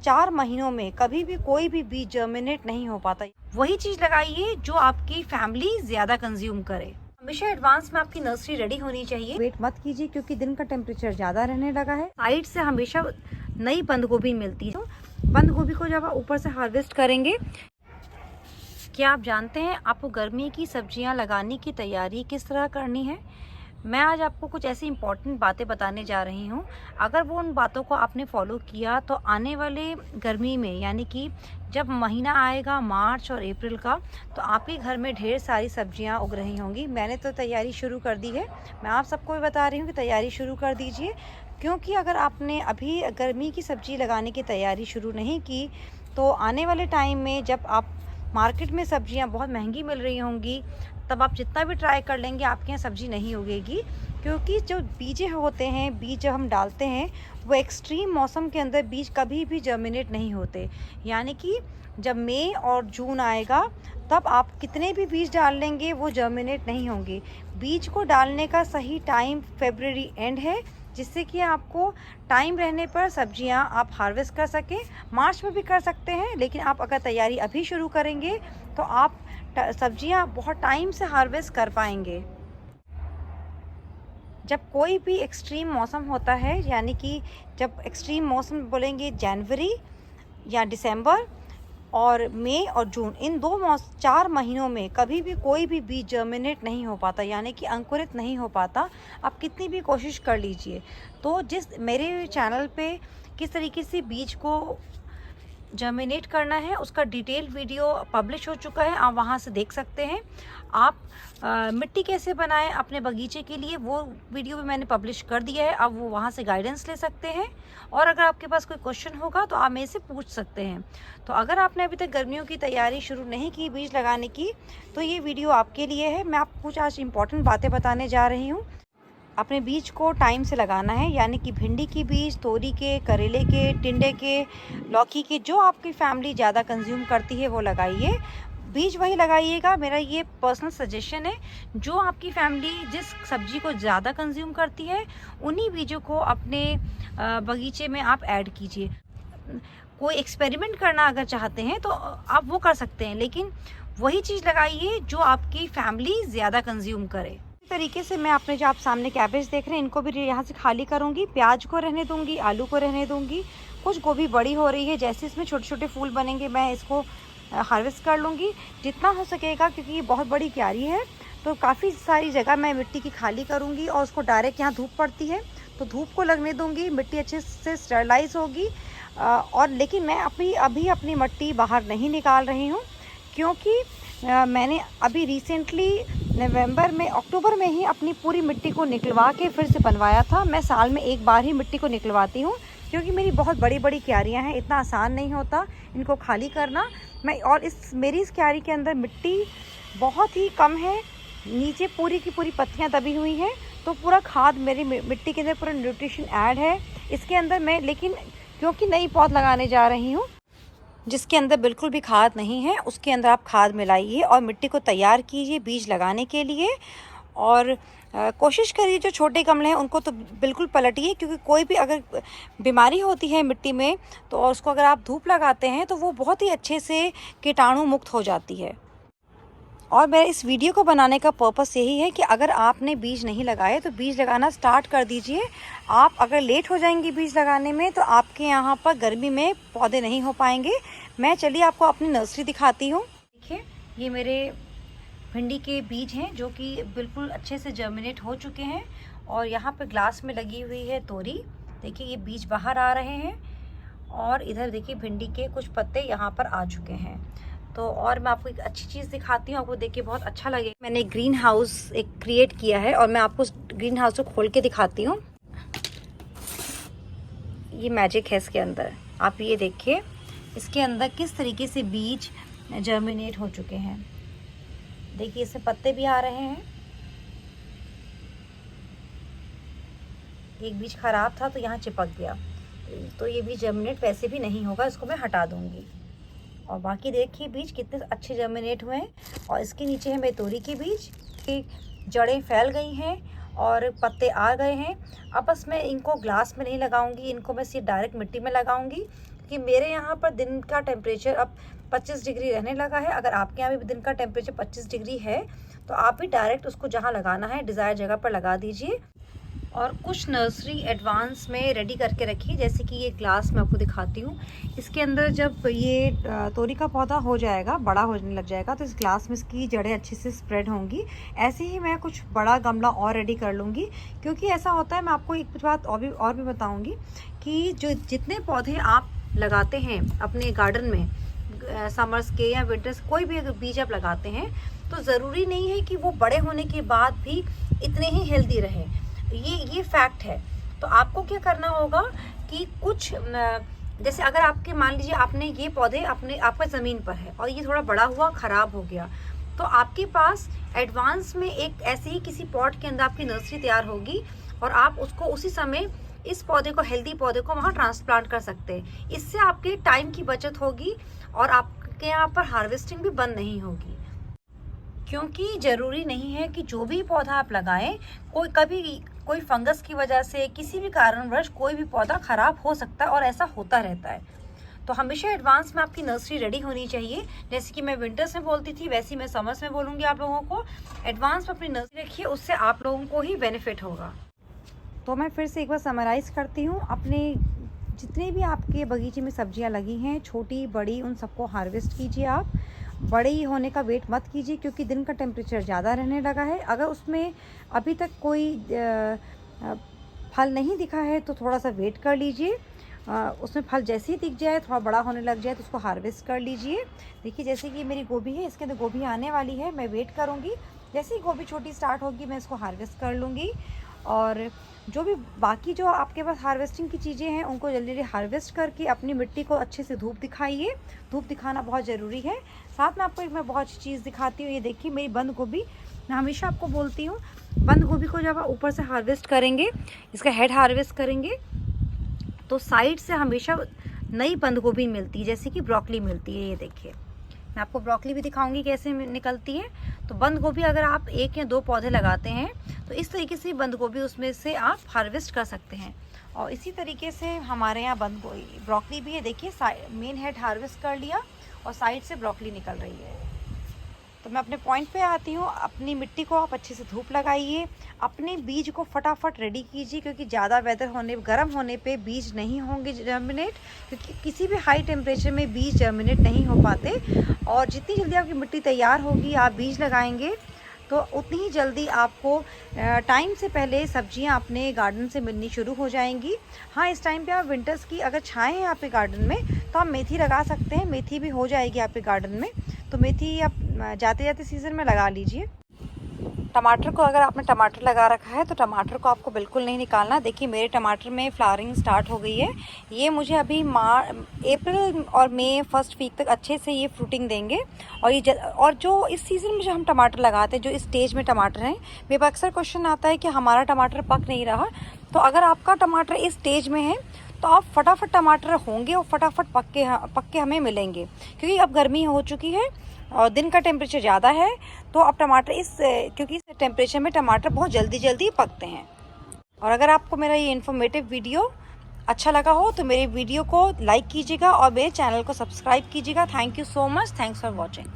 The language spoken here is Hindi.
4 महीनों में कभी भी कोई भी बीज जर्मिनेट नहीं हो पाता। वही चीज़ लगाइए जो आपकी फैमिली ज़्यादा कंज्यूम करे। हमेशा एडवांस में आपकी नर्सरी रेडी होनी चाहिए। वेट मत कीजिए क्योंकि दिन का टेम्परेचर ज़्यादा रहने लगा है। साइड से हमेशा नई बंद गोभी मिलती है। बंद गोभी को जब आप ऊपर से हार्वेस्ट करेंगे, क्या आप जानते हैं आपको गर्मी की सब्जियां लगाने की तैयारी किस तरह करनी है? मैं आज आपको कुछ ऐसी इंपॉर्टेंट बातें बताने जा रही हूँ। अगर वो उन बातों को आपने फॉलो किया तो आने वाले गर्मी में, यानी कि जब महीना आएगा मार्च और अप्रैल का, तो आपके घर में ढेर सारी सब्जियां उग रही होंगी। मैंने तो तैयारी शुरू कर दी है। मैं आप सबको भी बता रही हूँ कि तैयारी शुरू कर दीजिए, क्योंकि अगर आपने अभी गर्मी की सब्जी लगाने की तैयारी शुरू नहीं की तो आने वाले टाइम में जब आप मार्केट में सब्जियां बहुत महंगी मिल रही होंगी, तब आप जितना भी ट्राई कर लेंगे आपके यहाँ सब्जी नहीं उगेगी। क्योंकि जो बीज होते हैं, बीज जब हम डालते हैं वो एक्सट्रीम मौसम के अंदर बीज कभी भी जर्मिनेट नहीं होते। यानी कि जब मई और जून आएगा तब आप कितने भी बीज डाल लेंगे वो जर्मिनेट नहीं होंगे। बीज को डालने का सही टाइम फरवरी एंड है, जिससे कि आपको टाइम रहने पर सब्जियां आप हार्वेस्ट कर सकें। मार्च में भी कर सकते हैं, लेकिन आप अगर तैयारी अभी शुरू करेंगे तो आप सब्जियां बहुत टाइम से हार्वेस्ट कर पाएंगे। जब कोई भी एक्सट्रीम मौसम होता है, यानी कि जब एक्सट्रीम मौसम बोलेंगे जनवरी या दिसंबर और मई और जून, इन 4 महीनों में कभी भी कोई भी बीज जर्मिनेट नहीं हो पाता, यानी कि अंकुरित नहीं हो पाता। आप कितनी भी कोशिश कर लीजिए। तो जिस मेरे चैनल पे किस तरीके से बीज को जर्मिनेट करना है उसका डिटेल वीडियो पब्लिश हो चुका है, आप वहां से देख सकते हैं। आप मिट्टी कैसे बनाएं अपने बगीचे के लिए, वो वीडियो भी मैंने पब्लिश कर दिया है। आप वो वहां से गाइडेंस ले सकते हैं, और अगर आपके पास कोई क्वेश्चन होगा तो आप मेरे से पूछ सकते हैं। तो अगर आपने अभी तक गर्मियों की तैयारी शुरू नहीं की बीज लगाने की, तो ये वीडियो आपके लिए है। मैं आपको कुछ आज इंपॉर्टेंट बातें बताने जा रही हूँ। अपने बीज को टाइम से लगाना है, यानी कि भिंडी की बीज, तोरी के, करेले के, टिंडे के, लौकी के, जो आपकी फैमिली ज़्यादा कंज्यूम करती है वो लगाइए। बीज वही लगाइएगा, मेरा ये पर्सनल सजेशन है। जो आपकी फैमिली जिस सब्जी को ज़्यादा कंज्यूम करती है उन्हीं बीजों को अपने बगीचे में आप ऐड कीजिए। कोई एक्सपेरिमेंट करना अगर चाहते हैं तो आप वो कर सकते हैं, लेकिन वही चीज़ लगाइए जो आपकी फैमिली ज़्यादा कंज्यूम करे। इस तरीके से मैं अपने, जो आप सामने कैबेज देख रहे हैं, इनको भी यहाँ से खाली करूँगी। प्याज को रहने दूँगी, आलू को रहने दूँगी। कुछ गोभी बड़ी हो रही है, जैसे इसमें छोटे छोटे फूल बनेंगे मैं इसको हार्वेस्ट कर लूँगी जितना हो सकेगा, क्योंकि ये बहुत बड़ी क्यारी है। तो काफ़ी सारी जगह मैं मिट्टी की खाली करूँगी और उसको डायरेक्ट, यहाँ धूप पड़ती है तो धूप को लगने दूँगी, मिट्टी अच्छे से स्टरलाइज होगी। और लेकिन मैं अभी अपनी मिट्टी बाहर नहीं निकाल रही हूँ, क्योंकि मैंने अभी रिसेंटली अक्टूबर में ही अपनी पूरी मिट्टी को निकलवा के फिर से बनवाया था। मैं साल में एक बार ही मिट्टी को निकलवाती हूँ, क्योंकि मेरी बहुत बड़ी बड़ी क्यारियाँ हैं, इतना आसान नहीं होता इनको खाली करना। और मेरी इस क्यारी के अंदर मिट्टी बहुत ही कम है, नीचे पूरी की पूरी पत्तियाँ दबी हुई हैं, तो पूरा खाद मेरी मिट्टी के अंदर, पूरा न्यूट्रिशन ऐड है इसके अंदर। मैं लेकिन क्योंकि नई पौध लगाने जा रही हूँ जिसके अंदर बिल्कुल भी खाद नहीं है, उसके अंदर आप खाद मिलाइए और मिट्टी को तैयार कीजिए बीज लगाने के लिए। और कोशिश करिए जो छोटे गमले हैं उनको तो बिल्कुल पलटिए, क्योंकि कोई भी अगर बीमारी होती है मिट्टी में तो उसको अगर आप धूप लगाते हैं तो वो बहुत ही अच्छे से कीटाणु मुक्त हो जाती है। और मेरे इस वीडियो को बनाने का पर्पस यही है कि अगर आपने बीज नहीं लगाए तो बीज लगाना स्टार्ट कर दीजिए। आप अगर लेट हो जाएंगे बीज लगाने में तो आपके यहाँ पर गर्मी में पौधे नहीं हो पाएंगे। मैं चलिए आपको अपनी नर्सरी दिखाती हूँ। देखिए, ये मेरे भिंडी के बीज हैं जो कि बिल्कुल अच्छे से जर्मिनेट हो चुके हैं, और यहाँ पर ग्लास में लगी हुई है तोरी। देखिए, ये बीज बाहर आ रहे हैं, और इधर देखिए भिंडी के कुछ पत्ते यहाँ पर आ चुके हैं। तो और मैं आपको एक अच्छी चीज़ दिखाती हूँ, आपको देख के बहुत अच्छा लगेगा। मैंने एक ग्रीन हाउस एक क्रिएट किया है, और मैं आपको उस ग्रीन हाउस को खोल के दिखाती हूँ। ये मैजिक है इसके अंदर, आप ये देखिए इसके अंदर किस तरीके से बीज जर्मिनेट हो चुके हैं। देखिए, इसमें पत्ते भी आ रहे हैं। एक बीज खराब था तो यहाँ चिपक गया, तो ये बीज जर्मिनेट वैसे भी नहीं होगा, इसको मैं हटा दूँगी। और बाकी देखिए बीज कितने अच्छे जर्मिनेट हुए हैं। और इसके नीचे है मेरी तोरी के बीज की जड़ें फैल गई हैं और पत्ते आ गए हैं। अब बस मैं इनको ग्लास में नहीं लगाऊंगी, इनको मैं सिर्फ डायरेक्ट मिट्टी में लगाऊंगी, कि मेरे यहाँ पर दिन का टेम्परेचर अब 25 डिग्री रहने लगा है। अगर आपके यहाँ भी दिन का टेम्परेचर 25 डिग्री है तो आप भी डायरेक्ट उसको जहाँ लगाना है डिज़ायर जगह पर लगा दीजिए। और कुछ नर्सरी एडवांस में रेडी करके रखिए, जैसे कि ये ग्लास मैं आपको दिखाती हूँ। इसके अंदर जब ये तोरी का पौधा हो जाएगा, बड़ा होने लग जाएगा, तो इस ग्लास में इसकी जड़ें अच्छे से स्प्रेड होंगी। ऐसे ही मैं कुछ बड़ा गमला और रेडी कर लूँगी, क्योंकि ऐसा होता है, मैं आपको एक बात और भी बताऊँगी कि जो जितने पौधे आप लगाते हैं अपने गार्डन में, समर्स के या विंटर्स, कोई भी अगर बीज आप लगाते हैं तो ज़रूरी नहीं है कि वो बड़े होने के बाद भी इतने ही हेल्दी रहे। ये फैक्ट है। तो आपको क्या करना होगा कि कुछ जैसे अगर आपके मान लीजिए आपने ये पौधे आपका ज़मीन पर है और ये थोड़ा बड़ा हुआ, ख़राब हो गया, तो आपके पास एडवांस में एक ऐसे ही किसी पॉट के अंदर आपकी नर्सरी तैयार होगी और आप उसको उसी समय इस पौधे को, हेल्दी पौधे को वहाँ ट्रांसप्लांट कर सकते हैं। इससे आपके टाइम की बचत होगी और आपके यहाँ पर हार्वेस्टिंग भी बंद नहीं होगी। क्योंकि ज़रूरी नहीं है कि जो भी पौधा आप लगाएं, कोई फंगस की वजह से, किसी भी कारणवश कोई भी पौधा ख़राब हो सकता है और ऐसा होता रहता है। तो हमेशा एडवांस में आपकी नर्सरी रेडी होनी चाहिए। जैसे कि मैं विंटर्स में बोलती थी, वैसे ही मैं समर्स में बोलूँगी आप लोगों को। एडवांस में अपनी नर्सरी रखिए, उससे आप लोगों को ही बेनिफिट होगा। तो मैं फिर से एक बार समराइज़ करती हूँ। अपने जितने भी आपके बगीचे में सब्जियां लगी हैं, छोटी बड़ी, उन सबको हार्वेस्ट कीजिए। आप बड़े ही होने का वेट मत कीजिए, क्योंकि दिन का टेम्परेचर ज़्यादा रहने लगा है। अगर उसमें अभी तक कोई फल नहीं दिखा है तो थोड़ा सा वेट कर लीजिए। उसमें फल जैसे ही दिख जाए, थोड़ा बड़ा होने लग जाए, तो उसको हार्वेस्ट कर लीजिए। देखिए जैसे कि मेरी गोभी है, इसके अंदर गोभी आने वाली है, मैं वेट करूँगी। जैसे ही गोभी छोटी स्टार्ट होगी मैं इसको हार्वेस्ट कर लूँगी। और जो भी बाकी जो आपके पास हार्वेस्टिंग की चीज़ें हैं, उनको जल्दी जल्दी हार्वेस्ट करके अपनी मिट्टी को अच्छे से धूप दिखाइए। धूप दिखाना बहुत ज़रूरी है। साथ में आपको एक मैं बहुत अच्छी चीज़ दिखाती हूँ। ये देखिए मेरी बंद गोभी, मैं हमेशा आपको बोलती हूँ, बंद गोभी को जब आप ऊपर से हार्वेस्ट करेंगे, इसका हेड हार्वेस्ट करेंगे, तो साइड से हमेशा नई बंद गोभी मिलती है, जैसे कि ब्रोकली मिलती है। ये देखिए, मैं आपको ब्रोकली भी दिखाऊंगी कैसे निकलती है। तो बंद गोभी अगर आप 1 या 2 पौधे लगाते हैं तो इस तरीके से बंद गोभी उसमें से आप हार्वेस्ट कर सकते हैं। और इसी तरीके से हमारे यहाँ ब्रोकली भी है। देखिए मेन हेड हार्वेस्ट कर लिया और साइड से ब्रोकली निकल रही है। तो मैं अपने पॉइंट पे आती हूँ। अपनी मिट्टी को आप अच्छे से धूप लगाइए, अपने बीज को फटाफट रेडी कीजिए, क्योंकि ज़्यादा गर्म होने पे बीज नहीं होंगे जर्मिनेट, क्योंकि किसी भी हाई टेम्परेचर में बीज जर्मिनेट नहीं हो पाते। और जितनी जल्दी आपकी मिट्टी तैयार होगी, आप बीज लगाएंगे, तो उतनी ही जल्दी आपको टाइम से पहले सब्जियां अपने गार्डन से मिलनी शुरू हो जाएंगी। हाँ, इस टाइम पे आप विंटर्स की अगर छाएँ हैं आपके गार्डन में, तो आप मेथी लगा सकते हैं। मेथी भी हो जाएगी आपके गार्डन में, तो मेथी आप जाते जाते सीज़न में लगा लीजिए। टमाटर को, अगर आपने टमाटर लगा रखा है तो टमाटर को आपको बिल्कुल नहीं निकालना। देखिए मेरे टमाटर में फ्लावरिंग स्टार्ट हो गई है। ये मुझे अभी अप्रैल और मई फर्स्ट वीक तक अच्छे से ये फ्रूटिंग देंगे। और जो इस सीज़न में जो हम टमाटर लगाते हैं, जो इस स्टेज में टमाटर हैं, मेरे पास अक्सर क्वेश्चन आता है कि हमारा टमाटर पक नहीं रहा। तो अगर आपका टमाटर इस स्टेज में है तो आप फटाफट टमाटर होंगे और फटाफट पक के हमें मिलेंगे, क्योंकि अब गर्मी हो चुकी है और दिन का टेम्परेचर ज़्यादा है। तो अब टमाटर क्योंकि इस टेम्परेचर में टमाटर बहुत जल्दी पकते हैं। और अगर आपको मेरा ये इन्फॉर्मेटिव वीडियो अच्छा लगा हो तो मेरे वीडियो को लाइक कीजिएगा और मेरे चैनल को सब्सक्राइब कीजिएगा। Thank you so much. Thanks for watching.